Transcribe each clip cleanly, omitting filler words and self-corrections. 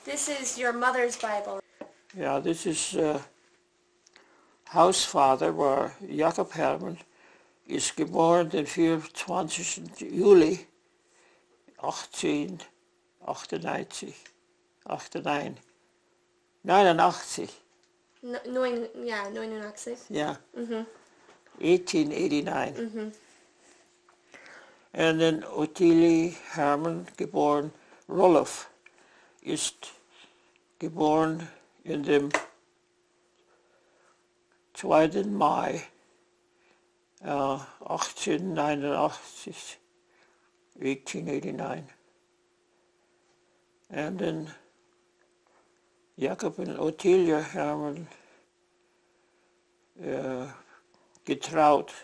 This is your mother's Bible. Ja, this is Hausvater, war Jakob Herman, ist geboren den 24. Juli 1898, 89, 89, Ja, 89. yeah, Mhm. 1889. Mhm. And then Ottilie Herman, geboren Roloff, ist geboren in dem 2. Mai 1889, 1889. And then Jakob und Ottilie Herman getraut,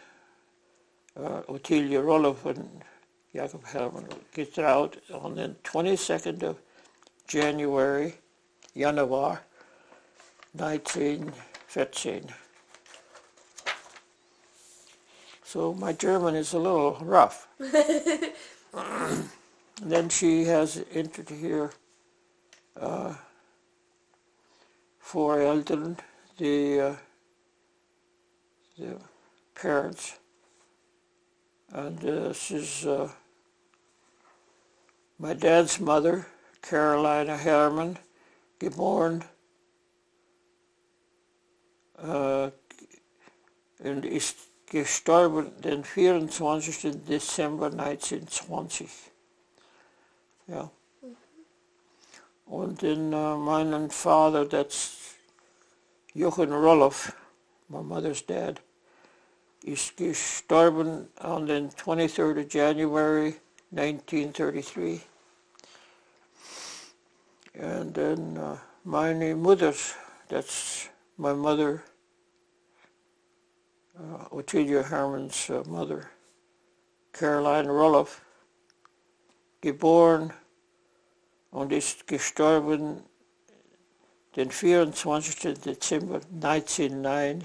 Ottilie Roloff and Jakob Herman getraut on the 22nd of January, Januar 1914. So my German is a little rough. Then she has entered here Eltern, the parents, and this is my dad's mother, Carolina Herman, geboren und ist gestorben den 24. Dezember 1920. Ja. Und then meinen Vater, that's Jochen Roloff, my mother's dad, ist gestorben on the 23rd of January 1933. And then meine mother's, that's my mother, Ottilie Herman's mother, Caroline Roloff, geboren und ist gestorben den 24. Dezember 1909.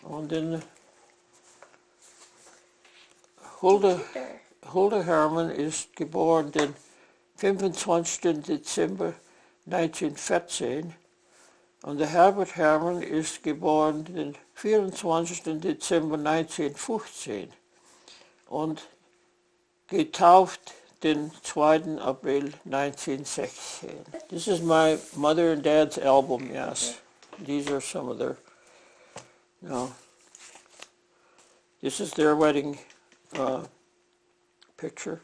Und dann Hulda Herman ist geboren den 25. Dezember 1914 und der Herbert Herman ist geboren den 24. Dezember 1915 und getauft den 2. April 1916. This is my mother and dad's album, yes. These are some of their, this is their wedding picture.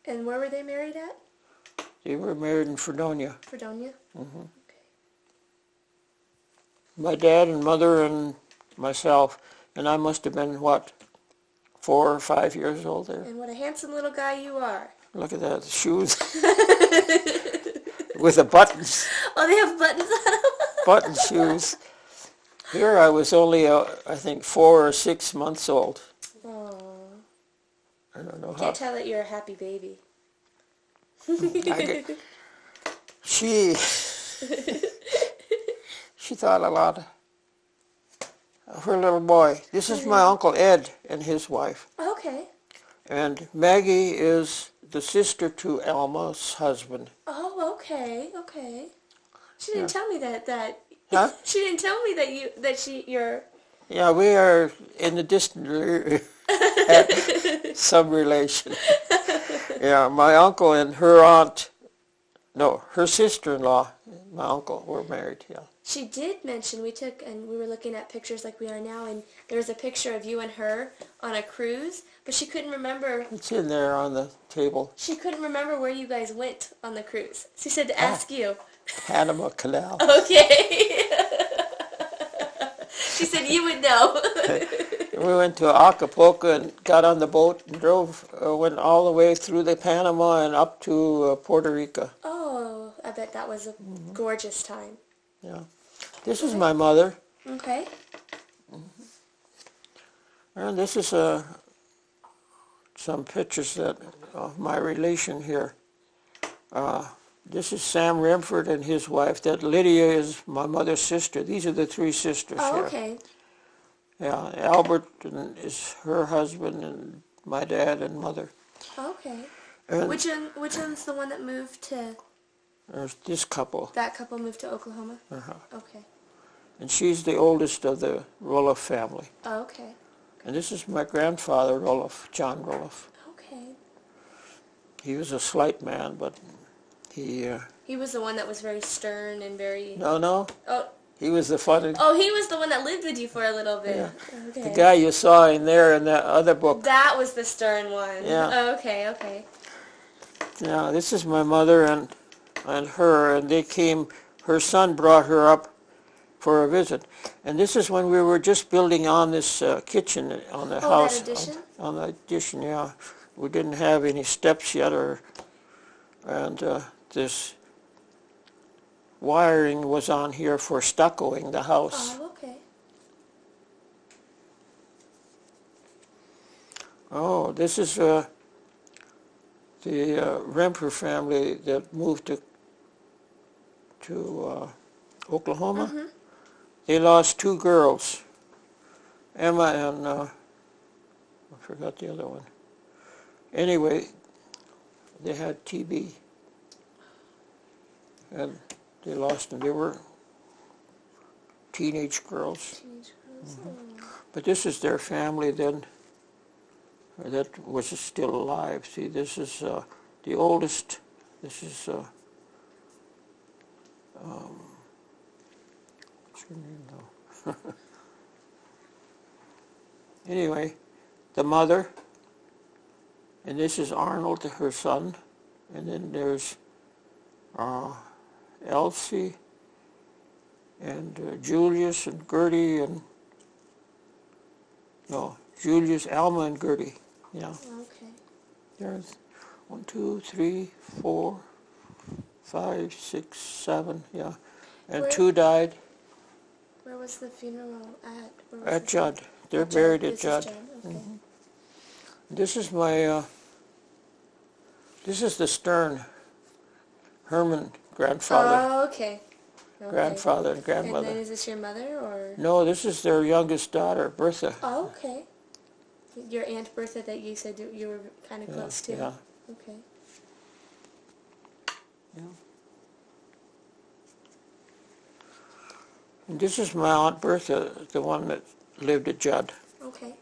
And where were they married at? They were married in Fredonia. Fredonia? Mm-hmm. Okay. My dad and mother and myself, and I must have been, 4 or 5 years old there. And what a handsome little guy you are. Look at that, the shoes. With the buttons. Oh, they have buttons on them? Button shoes. Here I was only, I think, 4 or 6 months old. Oh. I don't know how. Can't tell that you're a happy baby. She thought a lot of her little boy. This is my Uncle Ed and his wife. Okay. And Maggie is the sister to Alma's husband. Oh, okay, okay. She didn't tell me that. Huh? She didn't tell me you're. Yeah, we are in the distant some relation. Yeah, my uncle and her aunt, no, her sister-in-law, my uncle, were married, yeah. She did mention, we were looking at pictures like we are now, and there was a picture of you and her on a cruise, but she couldn't remember. It's in there on the table. She couldn't remember where you guys went on the cruise. She said to ask you. Panama Canal. Okay. She said you would know. We went to Acapulco and got on the boat and went all the way through the Panama and up to Puerto Rico. Oh, I bet that was a gorgeous time. Yeah. This is my mother. Okay. And this is some pictures of my relation here. This is Sam Remford and his wife. That Lydia is my mother's sister. These are the 3 sisters here. Oh, okay. Yeah, Albert is her husband and my dad and mother. Okay. And Which one's the one that moved to? there's this couple. That couple moved to Oklahoma. Uh-huh. Okay. And she's the oldest of the Roloff family. Okay. And this is my grandfather, Roloff, John Roloff. Okay. He was a slight man, but he... He was the one that was very stern and very... No. Oh. He was the funny... Oh, he was the one that lived with you for a little bit. Yeah. Okay. The guy you saw in there in that other book. That was the stern one. Yeah. Oh, okay. Now, this is my mother and her, and they came... Her son brought her up for a visit. And this is when we were just building on this kitchen on the house. That addition? On the addition, yeah. We didn't have any steps yet, and this wiring was on here for stuccoing the house. Oh, okay. Oh, this is the Remper family that moved to Oklahoma. Mm-hmm. They lost 2 girls, Emma and I forgot the other one. Anyway, they had TB, and they lost them. They were teenage girls. Mm-hmm. But this is their family then that was still alive. See, this is the oldest. This is what's her name though? Anyway, the mother, and this is Arnold, her son, and then there's Elsie and Julius and Gertie and Julius, Alma, and Gertie. Yeah. Okay. There's 1, 2, 3, 4, 5, 6, 7. Yeah, and 2 died. Where was the funeral at? At Judd. They're buried at Judd. Okay. Mm-hmm. This is my. This is the Stern Herman grandfather. Oh, okay. Grandfather and grandmother. And then is this your mother or? No, this is their youngest daughter, Bertha. Oh, okay. Your Aunt Bertha that you said you were kind of close to. Yeah. Okay. Yeah. And this is my Aunt Bertha, the one that lived at Judd. Okay.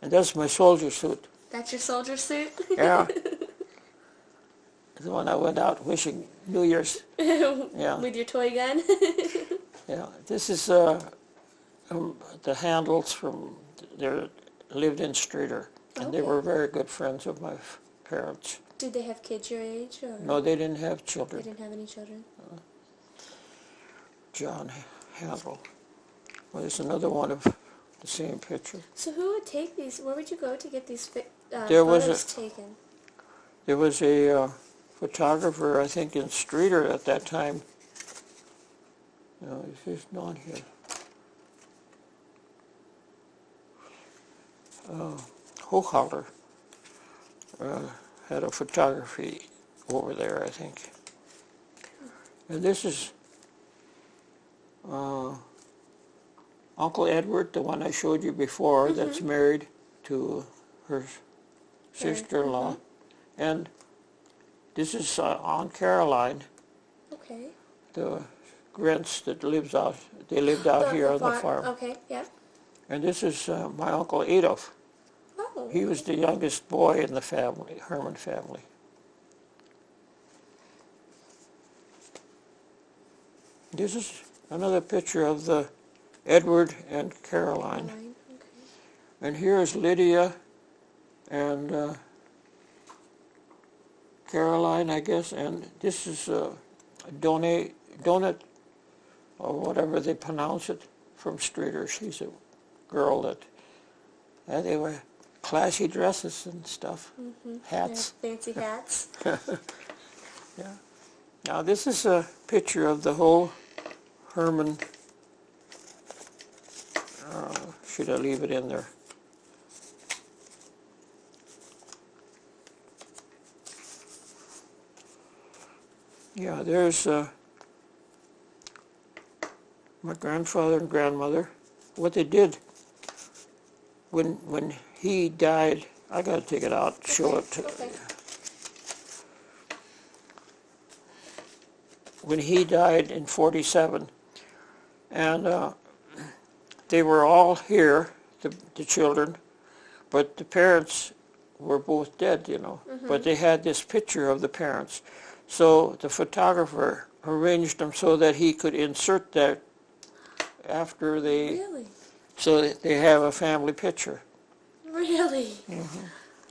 And that's my soldier suit. That's your soldier suit? Yeah. The one I went out wishing New Year's. Yeah. With your toy gun? Yeah. This is the Handels from their lived in Streeter, and they were very good friends of my parents. Did they have kids your age? Or? No, they didn't have children. They didn't have any children? John Handel. Well, there's another one of the same picture. So who would take these? Where would you go to get these There was photos taken? There was a photographer, I think, in Streeter at that time. No, he's not here. Hochhalter had a photography over there, I think. And this is Uncle Edward, the one I showed you before, that's married to her sister-in-law. And this is Aunt Caroline, Okay. the Grents that they lived out here on the farm. Okay, yeah. And this is my Uncle Adolf. Oh. He was the youngest boy in the family, Herman family. This is another picture of the Edward and Caroline. Okay. And here is Lydia and Caroline, I guess, and this is Donut, or whatever they pronounce it, from Streeter. She's a girl that, they wear classy dresses and stuff, hats. Yeah, fancy hats. Yeah. Now this is a picture of the whole Herman. Should I leave it in there? Yeah, there's my grandfather and grandmother. What they did when he died I got to take it out, show it. Okay. When he died in 47, and they were all here, the children, but the parents were both dead, you know. But they had this picture of the parents. So the photographer arranged them so that he could insert that after they, Really? so that they have a family picture. Really?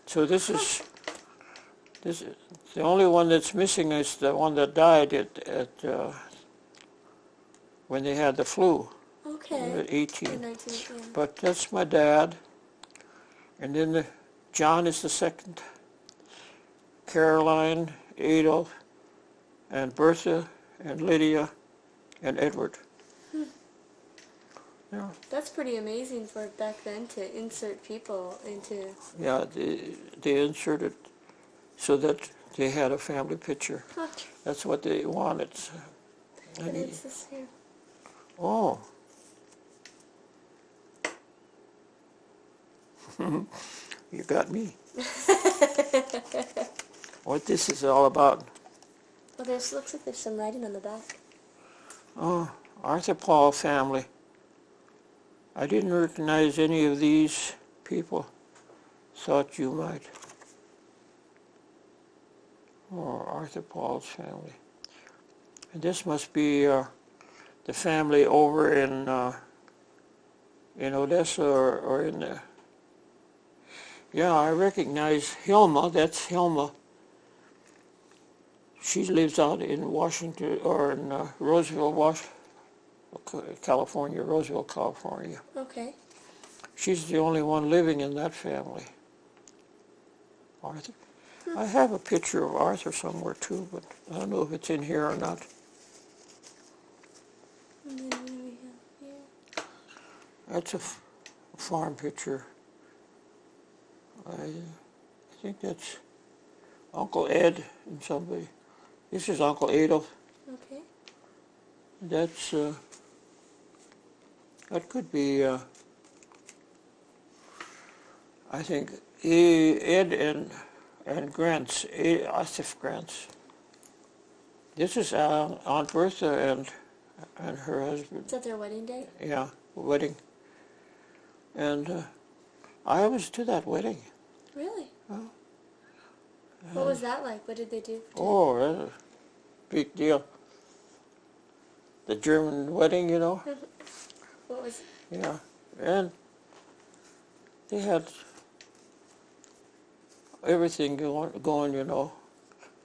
So this is the only one that's missing is the one that died at when they had the flu Okay. at 18. In 19, yeah. But that's my dad, and then John is the second, Caroline, Adolf, and Bertha, and Lydia, and Edward. Yeah, That's pretty amazing for back then to insert people into... yeah, they inserted so that they had a family picture. Huh. That's what they wanted. But it's the same. Oh. You got me. What this is all about. Well, there's looks like there's some writing on the back. Oh, Arthur Paul family. I didn't recognize any of these people. Thought you might. Oh, Arthur Paul's family. And this must be the family over in Odessa or in the... Yeah, I recognize Hilma. That's Hilma. She lives out in Washington, or in Roseville, California, Roseville, California. Okay. She's the only one living in that family. Arthur. I have a picture of Arthur somewhere too, but I don't know if it's in here or not. And then what do we have here? That's a farm picture. I think that's Uncle Ed and somebody. This is Uncle Adolf. Okay. That's, that could be, I think, Ed and Grant's, Asif Grant's. This is Aunt Bertha and her husband. Is that their wedding day? Yeah, wedding. And I was to that wedding. Really? What was that like? What did they do? Oh, that's a big deal. The German wedding, you know? What was... Yeah. And they had everything going, you know.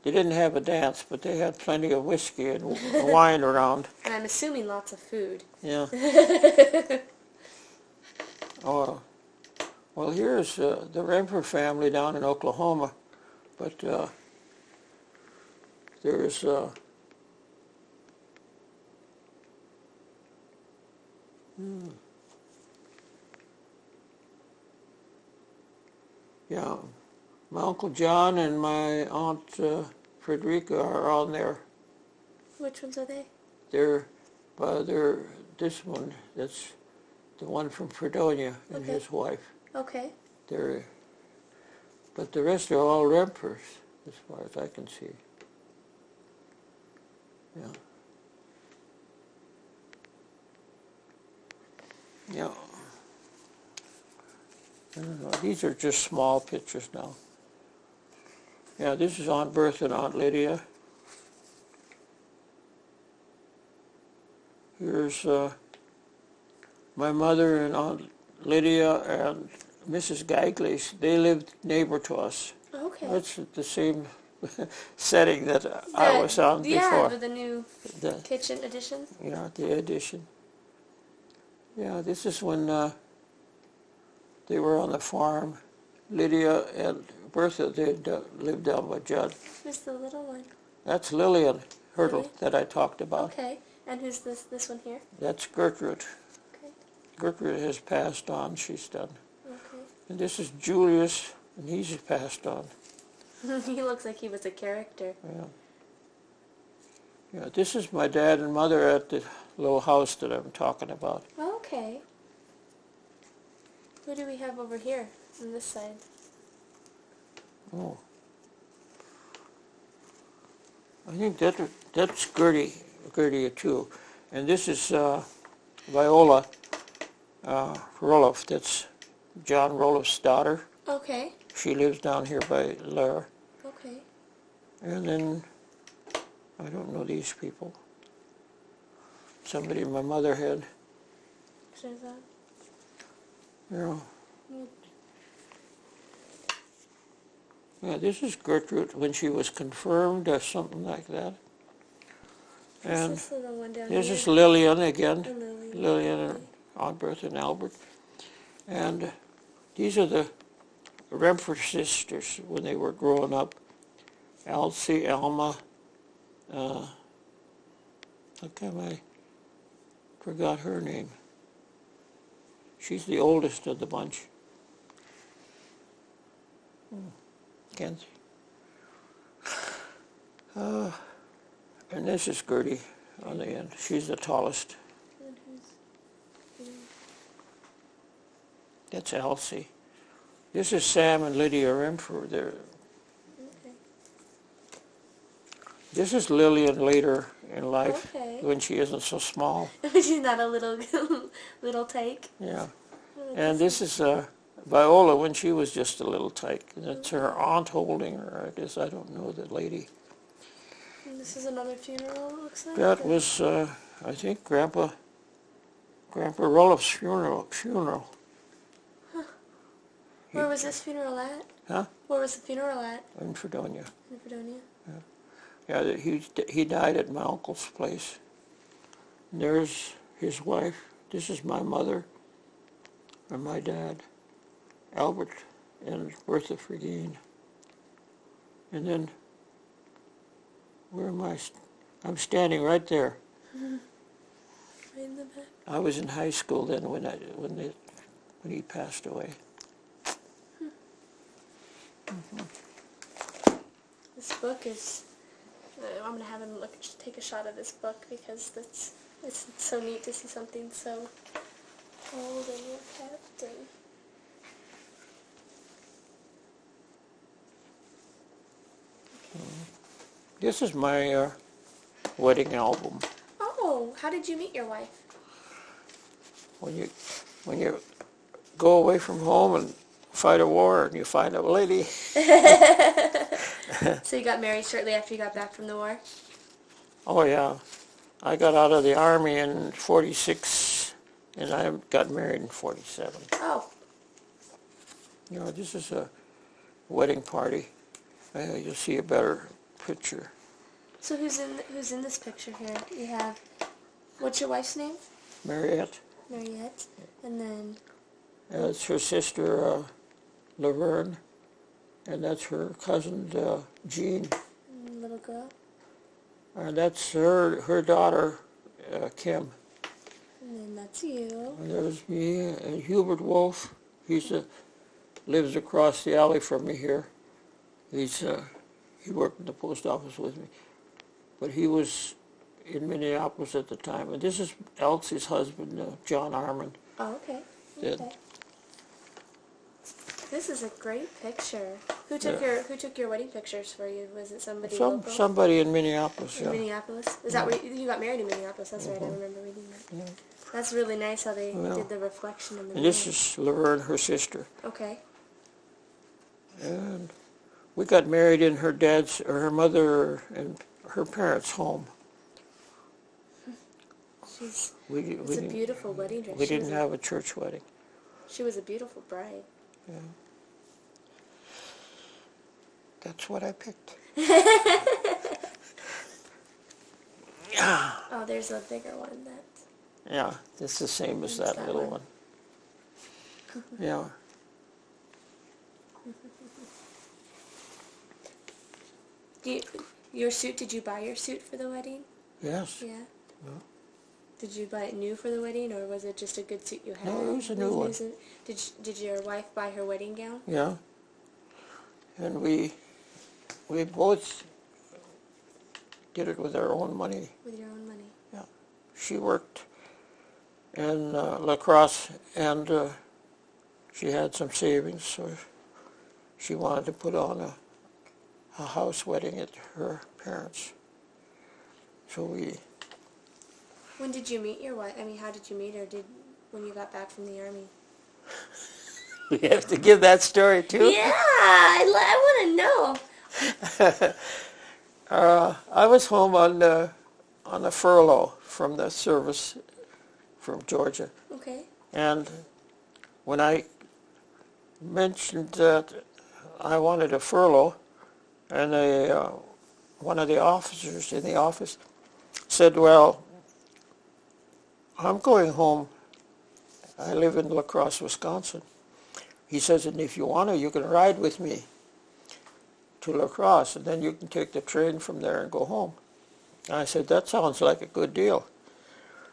They didn't have a dance, but they had plenty of whiskey and wine around. And I'm assuming lots of food. Yeah. Oh, well, here's the Remper family down in Oklahoma, but there's yeah, my Uncle John and my Aunt Frederica are on there. Which ones are they? They're this one, that's the one from Fredonia and Okay. his wife. Okay. But the rest are all Rempers, as far as I can see. Yeah. Yeah. I don't know. These are just small pictures now. Yeah, this is Aunt Bertha and Aunt Lydia. Here's my mother and Aunt Lydia and Mrs. Gaglish. They lived neighbor to us. Okay. That's the same setting that I was on Yeah, before. with the new The, kitchen addition. yeah, the addition. Yeah, this is when they were on the farm. Lydia and Bertha, they lived down by Judd. Who's the little one? That's Lillian Hurdle Lily? that I talked about. Okay. And who's this one here? That's Gertrude. Okay. Gertrude has passed on, she's done. Okay. And this is Julius, and he's passed on. He looks like he was a character. Yeah. Yeah, this is my dad and mother at the little house that I'm talking about. Okay. Who do we have over here on this side? Oh. I think that's Gertie too. And this is Viola Roloff. That's John Roloff's daughter. Okay. She lives down here by Lara. Okay. And then, I don't know these people. Somebody my mother had. There's that. Yeah. Yeah, this is Gertrude when she was confirmed or something like that. And This little one down this here. is Lillian again. And Lily. Lillian and Aunt Bertha and Albert. And these are the Remford sisters when they were growing up. Elsie, Alma, how come I forgot her name? She's the oldest of the bunch. Can't see. And this is Gertie on the end. She's the tallest. And who's... That's Elsie. This is Sam and Lydia Remford. They're Okay. This is Lillian later in life, Okay. when she isn't so small. She's not a little little tyke. Yeah. And this is Viola when she was just a little tyke. That's her aunt holding her, I guess. I don't know the lady. And this is another funeral, it looks like. That was, I think, Grandpa Roloff's funeral. Where was this funeral at? Huh? Where was the funeral at? In Fredonia. In Fredonia? Yeah, he died at my uncle's place. And there's his wife. This is my mother and my dad, Albert and Bertha Fregine. And then, where am I? I'm standing right there. Right in the back. I was in high school then when he passed away. This book is... I'm going to have him take a shot of this book because it's so neat to see something so old and well kept. And This is my wedding album. oh, how did you meet your wife? When you go away from home and fight a war and you find a lady. So you got married shortly after you got back from the war? Oh yeah, I got out of the army in '46 and I got married in '47. Oh. You know, this is a wedding party. You'll see a better picture. So who's in this picture here? You have, what's your wife's name? Mariette. Mariette. And then... That's her sister, Laverne. And that's her cousin, Jean. Little girl. And that's her daughter, Kim. And then that's you. And there's me and Hubert Wolf. Lives across the alley from me here. He worked in the post office with me. But he was in Minneapolis at the time. And this is Elsie's husband, John Armand. Oh, okay. Dead. Okay. This is a great picture. Who took your wedding pictures for you? Was it somebody local? Somebody in Minneapolis, In Minneapolis? Is that where you got married in Minneapolis? That's right, I remember reading that. Yeah. That's really nice how they did the reflection in the And this mirror. is Laverne, her sister. Okay. And we got married in her mother and her parents' home. It's We a beautiful wedding dress. We didn't have a church wedding. She was a beautiful bride. Yeah. That's what I picked. Yeah. Oh, there's a bigger one that... Yeah, it's the same as that that little one. one. Yeah. Your suit, did you buy your suit for the wedding? Yes. Yeah. Yeah. Did you buy it new for the wedding, or was it just a good suit you had? No, it was a new one. Did your wife buy her wedding gown? Yeah. And we both did it with our own money. With your own money? Yeah. She worked in La Crosse, and she had some savings, so she wanted to put on a house wedding at her parents. So we... When did you meet your wife? I mean, how did you meet her? When you got back from the army? We have to give that story too? Yeah, I want to know. I was home on a furlough from the service from Georgia. Okay. And when I mentioned that I wanted a furlough, and one of the officers in the office said, well, I'm going home. I live in La Crosse, Wisconsin. He says, and if you want to, you can ride with me to La Crosse, and then you can take the train from there and go home. And I said, that sounds like a good deal.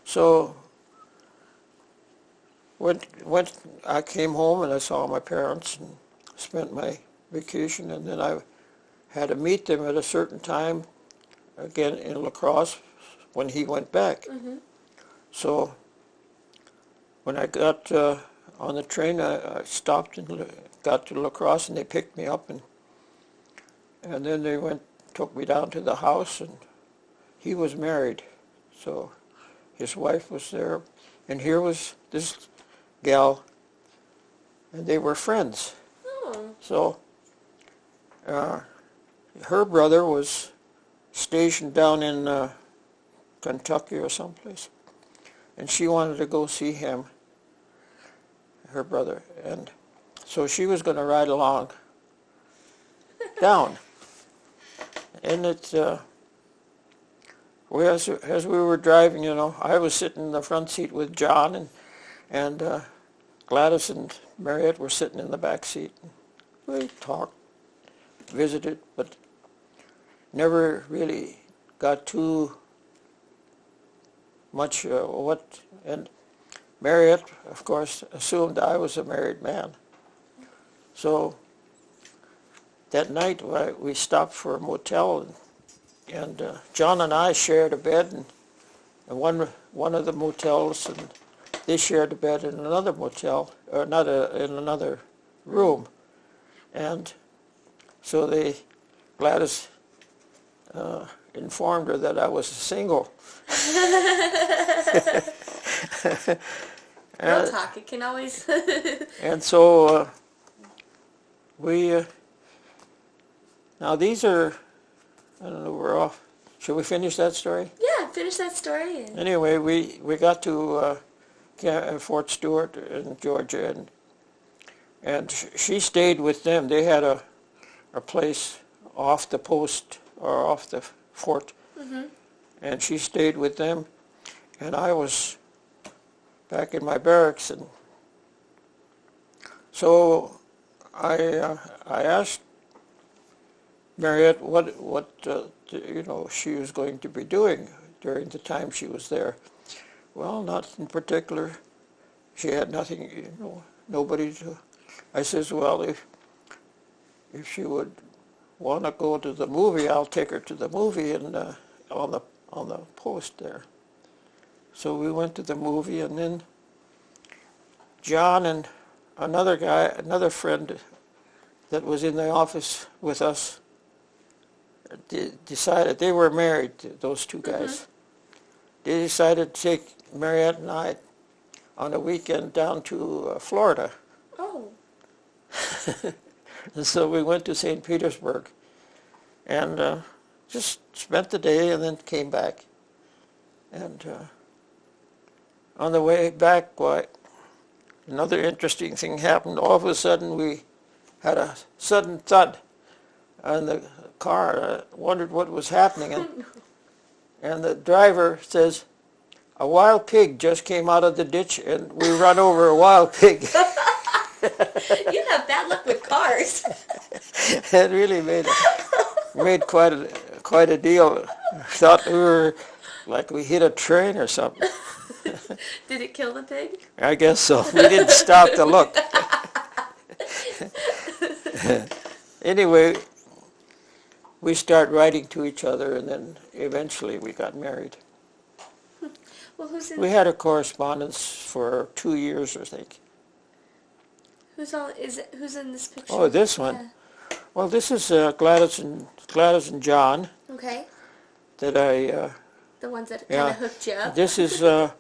So when I came home and I saw my parents and spent my vacation, and then I had to meet them at a certain time, again in La Crosse, when he went back. Mm-hmm. So when I got on the train, I stopped and got to La Crosse, and they picked me up, and then they took me down to the house, and he was married, so his wife was there, and here was this gal, and they were friends. Oh. So her brother was stationed down in Kentucky or someplace, and she wanted to go see him, her brother, and so she was going to ride along down. And as we were driving, I was sitting in the front seat with John, and Gladys and Mariette were sitting in the back seat. We talked, visited, but never really got too much and Mariette, of course, assumed I was a married man. So that night we stopped for a motel, and John and I shared a bed in one of the motels, and they shared a bed in another motel, or in another room. And so Gladys informed her that I was single. Girl talk, it can always... And so we... now these are... I don't know, we're off. Should we finish that story? Yeah, finish that story. Anyway, we got to Fort Stewart in Georgia, and she stayed with them. They had a place off the post, or off the fort, Mm-hmm. and she stayed with them, and I was back in my barracks. And so I asked Mariette what she was going to be doing during the time she was there. Well, not in particular. She had nothing, nobody to... I says, well, if she would want to go to the movie, I'll take her to the movie and on the post there. So we went to the movie, and then John and another friend that was in the office with us, decided, they were married, those two guys. Mm-hmm. They decided to take Mariette and I on a weekend down to Florida. Oh. And so we went to St. Petersburg and just spent the day and then came back. And on the way back, another interesting thing happened. All of a sudden we had a sudden thud on the car. I wondered what was happening, and the driver says, a wild pig just came out of the ditch and we run over a wild pig. You have bad luck with cars. It really made quite a deal. I thought we hit a train or something. Did it kill the pig? I guess so. We didn't stop to look. Anyway, we started writing to each other, and then eventually we got married. Well, we had a correspondence for 2 years, I think. Who's in this picture? Oh, this one. Well, this is Gladys and John Okay. that I, The ones that kind yeah. of hooked you up. This is a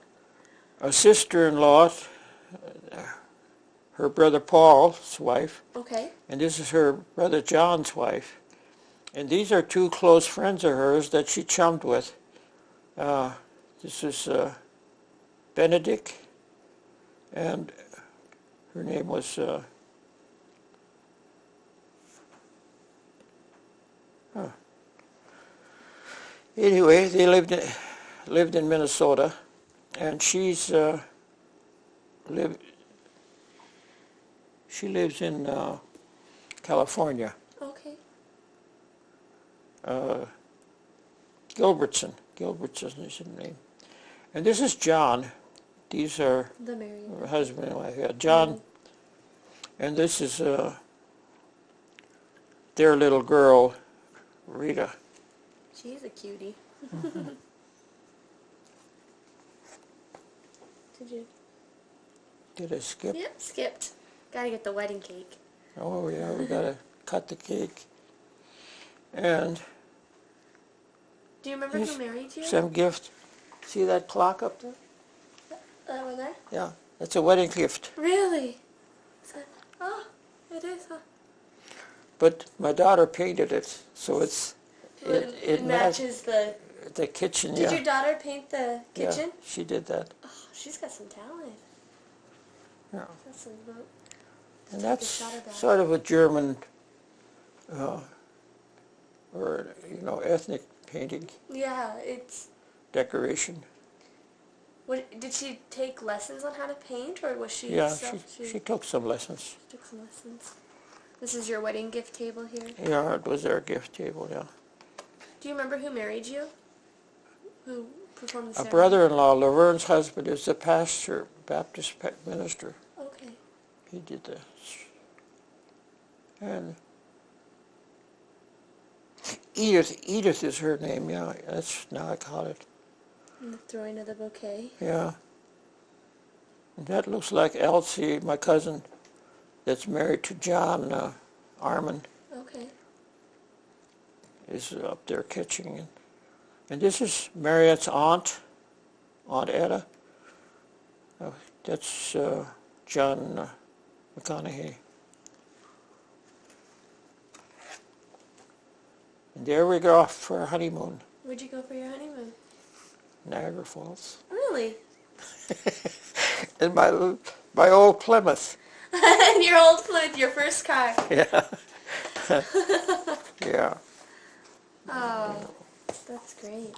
sister-in-law, her brother Paul's wife, Okay. and this is her brother John's wife. And these are two close friends of hers that she chummed with. This is Benedict, and her name was anyway, they lived in Minnesota, and she lives in California. Okay. Gilbertson is her name. And this is John. These are The married. her husband and wife. Yeah, John. And this is their little girl, Rita. She's a cutie. Did I skip? Yep, skipped. Gotta get the wedding cake. Oh yeah, we gotta cut the cake. And Do you remember who married you? some gift. See that clock up there? That one there? Yeah, that's a wedding gift. Really? Oh, it is, huh? But my daughter painted it, so It matches the kitchen. Did Yeah. your daughter paint the kitchen? Yeah, she did that. Oh, she's got some talent. Yeah. That's some And Take a that's shot of that. sort of a German, or ethnic painting Yeah, it's. decoration. Did she take lessons on how to paint, or was she? Yeah, she took some lessons. Took some lessons. This is your wedding gift table here. Yeah, it was our gift table. Yeah. Do you remember who married you? Who performed the A ceremony? brother-in-law, Laverne's husband, is a pastor, Baptist minister. Okay. He did this. And Edith is her name. Yeah, that's now I caught it. And the throwing of the bouquet. Yeah. And that looks like Elsie, my cousin, that's married to John Armand, Okay. is up there catching. And this is Marriott's Aunt Etta. That's John McConaughey. And there we go off for our honeymoon, Where'd you go for your honeymoon? Niagara Falls. Really? In my old Plymouth. Your old Plymouth, your first car. Yeah. Yeah. Oh, that's great.